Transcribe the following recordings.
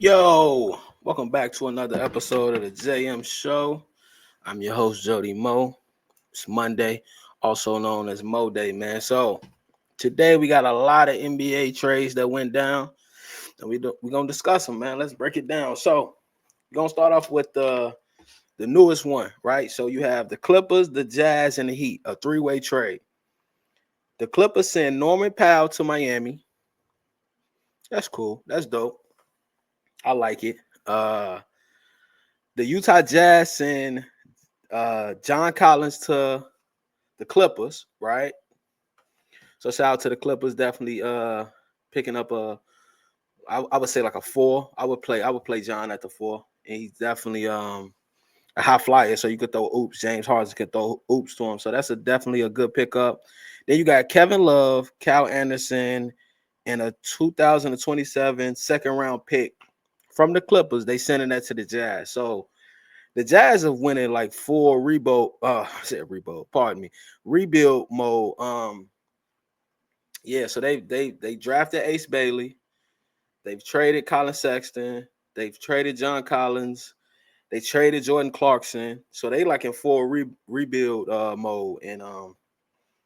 Yo, welcome back to another episode of the JM Show. I'm your host, Jody Mo. It's Monday, also known as Mo Day, man. So today we got a lot of NBA trades that went down, and we're gonna discuss them, man. Let's break it down. So we're gonna start off with the newest one, right? So you have the Clippers, the Jazz, and the Heat, a three-way trade. The Clippers send Norman Powell to Miami. That's cool. That's dope. I like it. The Utah Jazz send John Collins to the Clippers, right? So shout out to the Clippers, definitely picking up I would say like a four. I would play John at the four. And he's definitely a high flyer, so you could throw oops. James Harden could throw oops to him. So that's definitely a good pickup. Then you got Kevin Love, Cal Anderson, and a 2027 second round pick from the Clippers. They sending that to the Jazz. So the Jazz have winning like full rebuild. I said rebuild. Pardon me, rebuild mode. Yeah. So they drafted Ace Bailey. They've traded Colin Sexton. They've traded John Collins. They traded Jordan Clarkson. So they like in full rebuild mode. And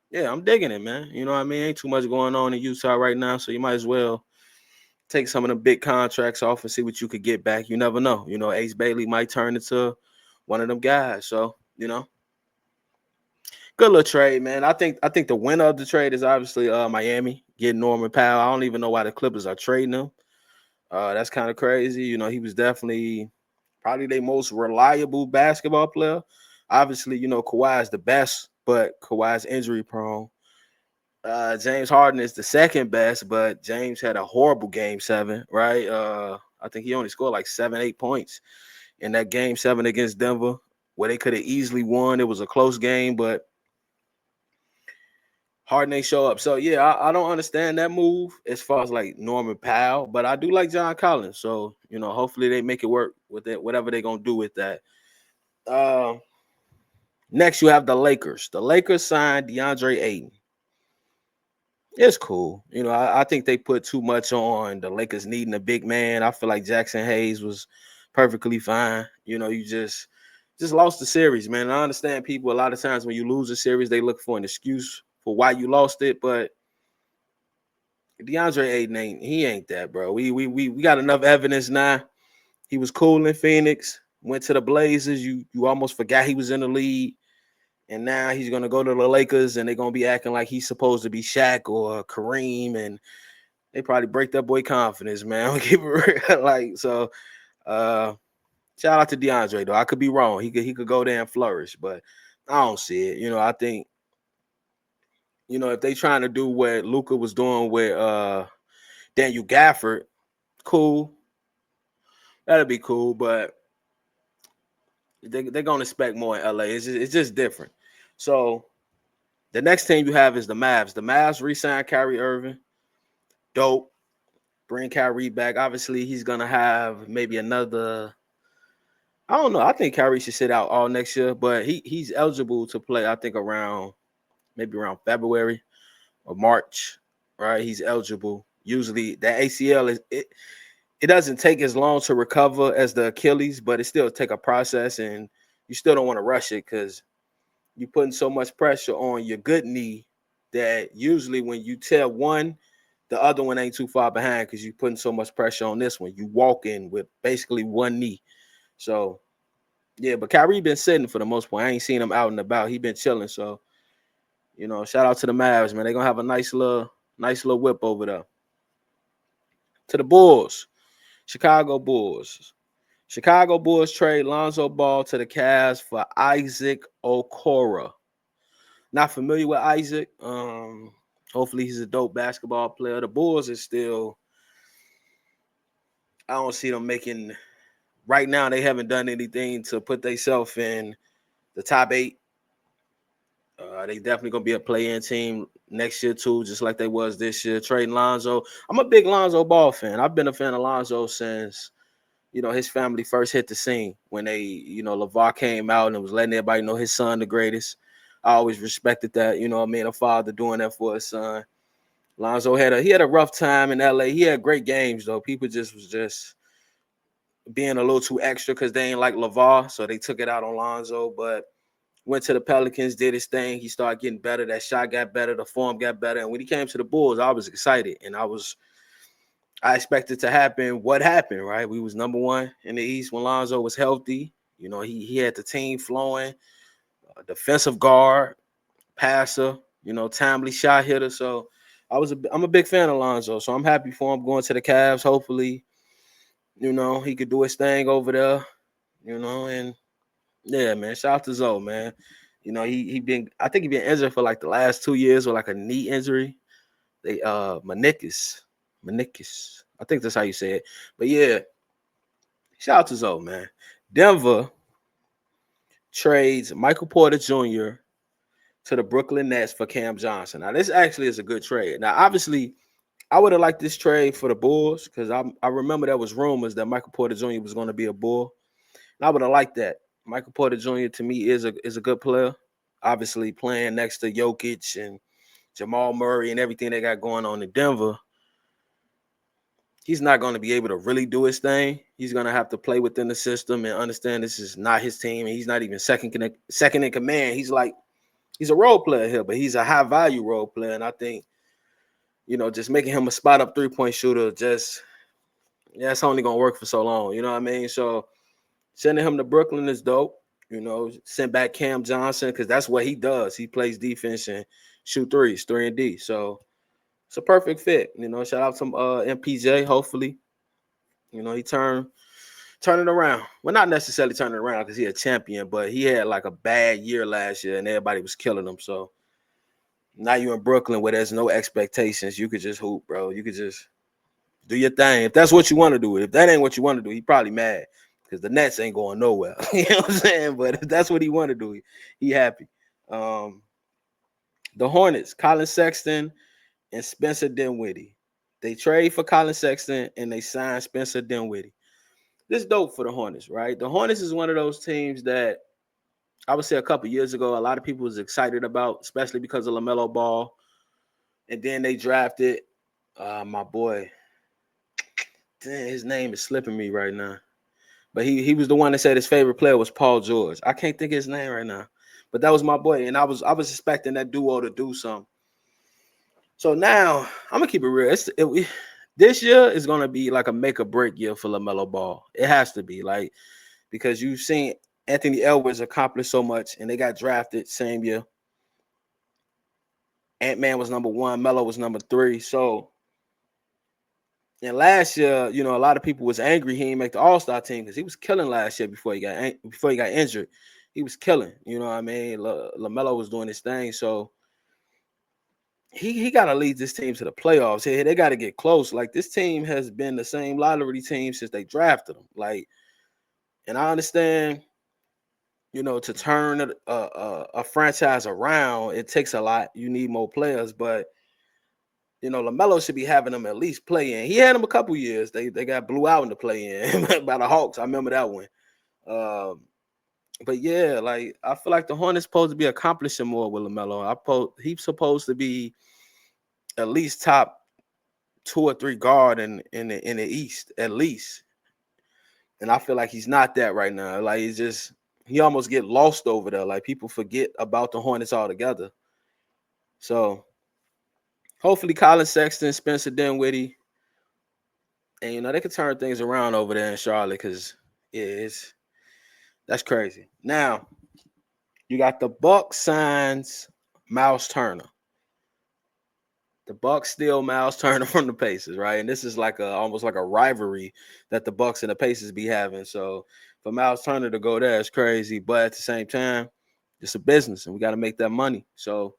yeah, I'm digging it, man. You know what I mean? Ain't too much going on in Utah right now, so you might as well take some of the big contracts off and see what you could get back. You never know. You know, Ace Bailey might turn into one of them guys. So good little trade, man. I think the winner of the trade is obviously Miami getting Norman Powell. I don't even know why the Clippers are trading him. That's kind of crazy. You know, he was definitely probably their most reliable basketball player. Obviously, you know, Kawhi is the best, but Kawhi's injury prone. James Harden is the second best, but James had a horrible game seven, right? I think he only scored like 7, 8 points in that game seven against Denver, where they could have easily won. It was a close game, but Harden ain't show up. So yeah, I don't understand that move as far as like Norman Powell, but I do like John Collins. So hopefully they make it work with it, whatever they're gonna do with that. Uh, Next, you have the Lakers. The Lakers signed DeAndre Ayton. It's cool. I think they put too much on the Lakers needing a big man. I feel like Jackson Hayes was perfectly fine. You just lost the series, man. I understand people a lot of times when you lose a series, they look for an excuse for why you lost it, but DeAndre Ayton ain't that, bro. We got enough evidence now. He was cool in Phoenix, went to the Blazers. You almost forgot he was in the league. And now he's gonna go to the Lakers, and they're gonna be acting like he's supposed to be Shaq or Kareem, and they probably break that boy confidence, man. I'll keep it real. Like so. Uh, Shout out to DeAndre though. I could be wrong. He could go there and flourish, but I don't see it. I think if they trying to do what Luka was doing with Daniel Gafford, cool. That'd be cool, but they're gonna expect more in LA. It's just different. So the next team you have is the Mavs. The Mavs re-signed Kyrie Irving. Dope. Bring Kyrie back. Obviously, he's gonna have maybe another. I don't know. I think Kyrie should sit out all next year, but he's eligible to play. I think maybe around February or March. Right? He's eligible. Usually, that ACL is it. It doesn't take as long to recover as the Achilles, but it still take a process, and you still don't want to rush it because you're putting so much pressure on your good knee that usually when you tell one, the other one ain't too far behind because you're putting so much pressure on this one. You walk in with basically one knee. So yeah, but Kyrie been sitting for the most part. I ain't seen him out and about. He been chilling. So shout out to the Mavs, man. They gonna have a nice little whip over there. To the Bulls, Chicago Bulls. Chicago Bulls trade Lonzo Ball to the Cavs for Isaac Okoro. Not familiar with Isaac. Hopefully he's a dope basketball player. The Bulls is still. I don't see them making. Right now, they haven't done anything to put themselves in the top 8. They definitely gonna be a play-in team next year too, just like they was this year. Trading Lonzo. I'm a big Lonzo Ball fan. I've been a fan of Lonzo since his family first hit the scene when LeVar came out and was letting everybody know his son the greatest. I always respected that. A father doing that for his son. Lonzo had a rough time in LA. He had great games though. People just being a little too extra because they ain't like LeVar, so they took it out on Lonzo. But went to the Pelicans, did his thing. He started getting better. That shot got better. The form got better. And when he came to the Bulls, I was excited, and I expected to happen. What happened, right? We was number one in the East when Lonzo was healthy. You know, he had the team flowing, defensive guard, passer, you know, timely shot hitter. So I'm a big fan of Lonzo. So I'm happy for him going to the Cavs. Hopefully, you know, he could do his thing over there, you know, and yeah, man. Shout out to Zoe, man. You know, he been I think he been injured for like the last 2 years with like a knee injury. They meniscus. I think that's how you say it. But yeah, shout out to Zoe, man. Denver trades Michael Porter Jr. to the Brooklyn Nets for Cam Johnson. Now, this actually is a good trade. Now, obviously, I would have liked this trade for the Bulls because I remember there was rumors that Michael Porter Jr. was going to be a Bull. And I would have liked that. Michael Porter Jr. to me is a good player. Obviously, playing next to Jokic and Jamal Murray and everything they got going on in Denver, he's not going to be able to really do his thing. He's going to have to play within the system and understand this is not his team, and he's not even second in command. He's a role player here, but he's a high value role player, and I think, you know, just making him a spot up 3-point shooter, it's only going to work for so long. You know what I mean? So sending him to Brooklyn is dope. You know, send back Cam Johnson because that's what he does. He plays defense and shoot threes, 3 and D. So it's a perfect fit. You know, shout out to MPJ. Hopefully, you know, he turn it around. Well, not necessarily turn it around because he a champion, but he had like a bad year last year and everybody was killing him. So now you're in Brooklyn where there's no expectations. You could just hoop, bro. You could just do your thing. If that's what you want to do. If that ain't what you want to do, he probably mad because the Nets ain't going nowhere. You know what I'm saying? But if that's what he want to do, he happy. The Hornets, Colin Sexton and Spencer Dinwiddie. They trade for Colin Sexton and they sign Spencer Dinwiddie. This is dope for the Hornets, right? The Hornets is one of those teams that I would say a couple years ago, a lot of people was excited about, especially because of LaMelo Ball. And then they drafted my boy. Damn, his name is slipping me right now. But he was the one that said his favorite player was Paul George. I can't think of his name right now. But that was my boy. And I was expecting that duo to do something. So now I'm gonna keep it real. This year is gonna be like a make or break year for LaMelo Ball. It has to be like because you've seen Anthony Edwards accomplish so much, and they got drafted same year. Ant-Man was number 1, Melo was number 3. So, and last year, you know, a lot of people was angry he didn't make the All-Star team because he was killing last year before he got injured. He was killing. You know what I mean? LaMelo was doing his thing. So he got to lead this team to the playoffs. Hey, they got to get close. Like this team has been the same lottery team since they drafted him. Like, and I understand, you know, to turn a franchise around, it takes a lot. You need more players, but you know, LaMelo should be having them at least play in. He had them a couple years. They got blew out in the play in by the Hawks. I remember that one. But yeah, like I feel like the Hornets supposed to be accomplishing more with LaMelo. He's supposed to be at least top 2 or 3 guard in the East at least. And I feel like he's not that right now. Like he almost get lost over there. Like people forget about the Hornets altogether. So hopefully Colin Sexton, Spencer Dinwiddie, and you know they can turn things around over there in Charlotte because that's crazy. Now you got the Bucks signs Miles Turner. The Bucks steal Miles Turner from the Pacers, right? And this is like almost like a rivalry that the Bucks and the Pacers be having. So for Miles Turner to go there is crazy, but at the same time, it's a business and we got to make that money. So,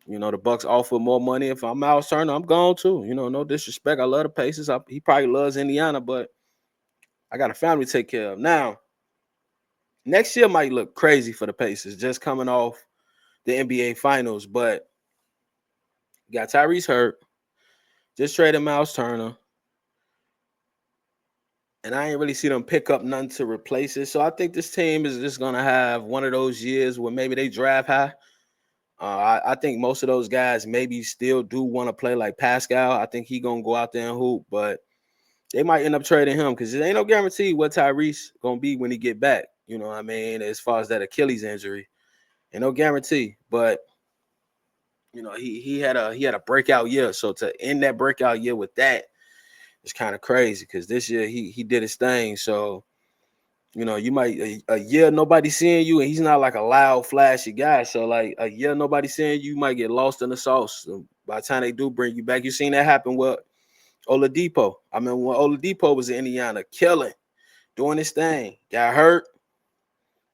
you know, the Bucks offer more money. If I'm Miles Turner, I'm gone too. You know, no disrespect. I love the Pacers. He probably loves Indiana, but I got a family to take care of. Now, next year might look crazy for the Pacers, just coming off the NBA Finals, but got Tyrese hurt. Just traded Miles Turner. And I ain't really see them pick up nothing to replace it. So I think this team is just going to have one of those years where maybe they draft high. I think most of those guys maybe still do want to play like Pascal. I think he going to go out there and hoop. But they might end up trading him because there ain't no guarantee what Tyrese gonna be when he get back. You know what I mean? As far as that Achilles injury, ain't no guarantee. But you know, he had a breakout year. So to end that breakout year with that is kind of crazy because this year he did his thing. So you know, you might a year nobody seeing you, and he's not like a loud, flashy guy. So like a year nobody seeing you, you might get lost in the sauce. So by the time they do bring you back, you seen that happen with Oladipo. I mean, when Oladipo was in Indiana, killing, doing his thing, got hurt,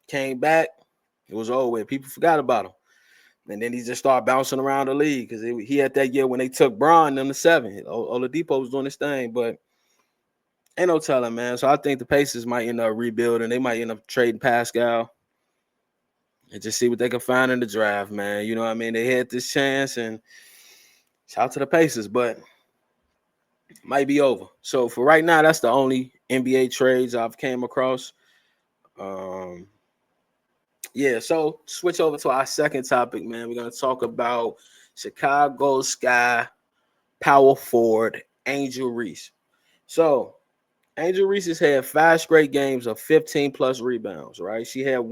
came back, it was over with. People forgot about him, and then he just started bouncing around the league because he had that year when they took Bron them to 7. Oladipo was doing his thing, but ain't no telling, man. So I think the Pacers might end up rebuilding. They might end up trading Pascal and just see what they can find in the draft, man. You know what I mean? They had this chance, and shout out to the Pacers, but might be over. So for right now, that's the only NBA trades I've came across. Um, yeah, so switch over to our second topic, man. We're gonna talk about Chicago Sky power forward Angel Reese. So Angel Reese has had 5 straight games of 15 plus rebounds, right? She had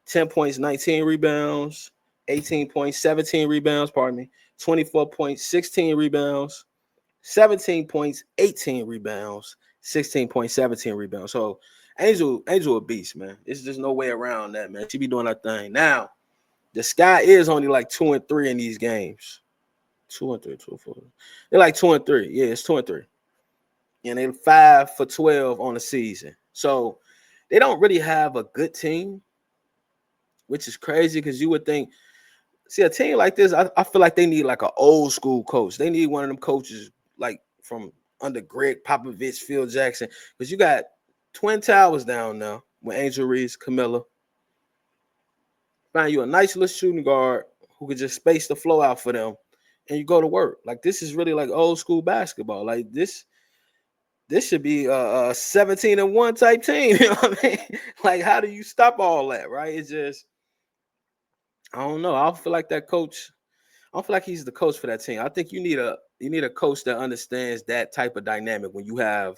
10 points, 19 rebounds, 18 points, 17 rebounds, pardon me, 24 points, 16 rebounds, 17 points, 18 rebounds, 16 points, 17 rebounds. So Angel a beast, man. There's just no way around that, man. She be doing her thing. Now, the Sky is only like 2-3 in these games. 2-3, 2-4. They're like 2-3. Yeah, it's 2-3. And they're 5 for 12 on the season. So they don't really have a good team, which is crazy because you would think, see, a team like this, I feel like they need like an old school coach. They need one of them coaches like from under Greg Popovich, Phil Jackson, because you got Twin Towers down now with Angel Reese, Camilla. Find you a nice little shooting guard who could just space the flow out for them, and you go to work. Like this is really like old school basketball. Like this should be a 17-1 type team. You know what I mean? Like, how do you stop all that? Right? It's just I don't know. I don't feel like that coach. I don't feel like he's the coach for that team. I think you need a coach that understands that type of dynamic when you have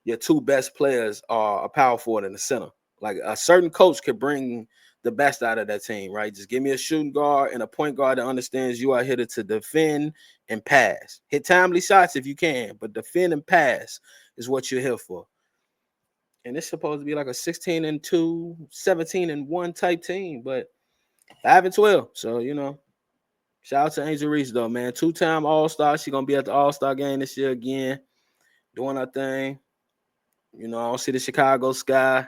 your 2 best players are a power forward in the center. Like a certain coach could bring the best out of that team, right? Just give me a shooting guard and a point guard that understands you are here to defend and pass. Hit timely shots if you can, but defend and pass is what you're here for. And it's supposed to be like a 16-2, 17-1 type team, but 5-12. So, you know, shout out to Angel Reese, though, man. 2-time All-Star. She's going to be at the All-Star game this year again, doing her thing. You know, I don't see the Chicago Sky.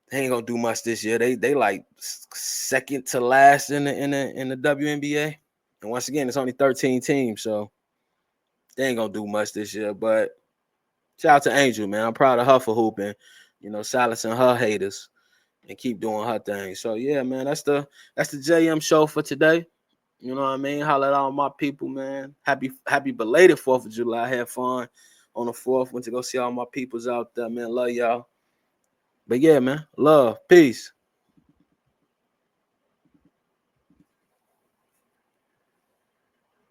They ain't going to do much this year. They like second to last in the WNBA. And once again, it's only 13 teams, so they ain't going to do much this year. But shout out to Angel, man. I'm proud of her for hooping, you know, silencing her haters and keep doing her thing. So, yeah, man, that's the JM show for today. You know what I mean? Holla at all my people, man. Happy belated 4th of July. Had fun on the 4th. Went to go see all my peoples out there, man. Love y'all. But yeah, man. Love. Peace.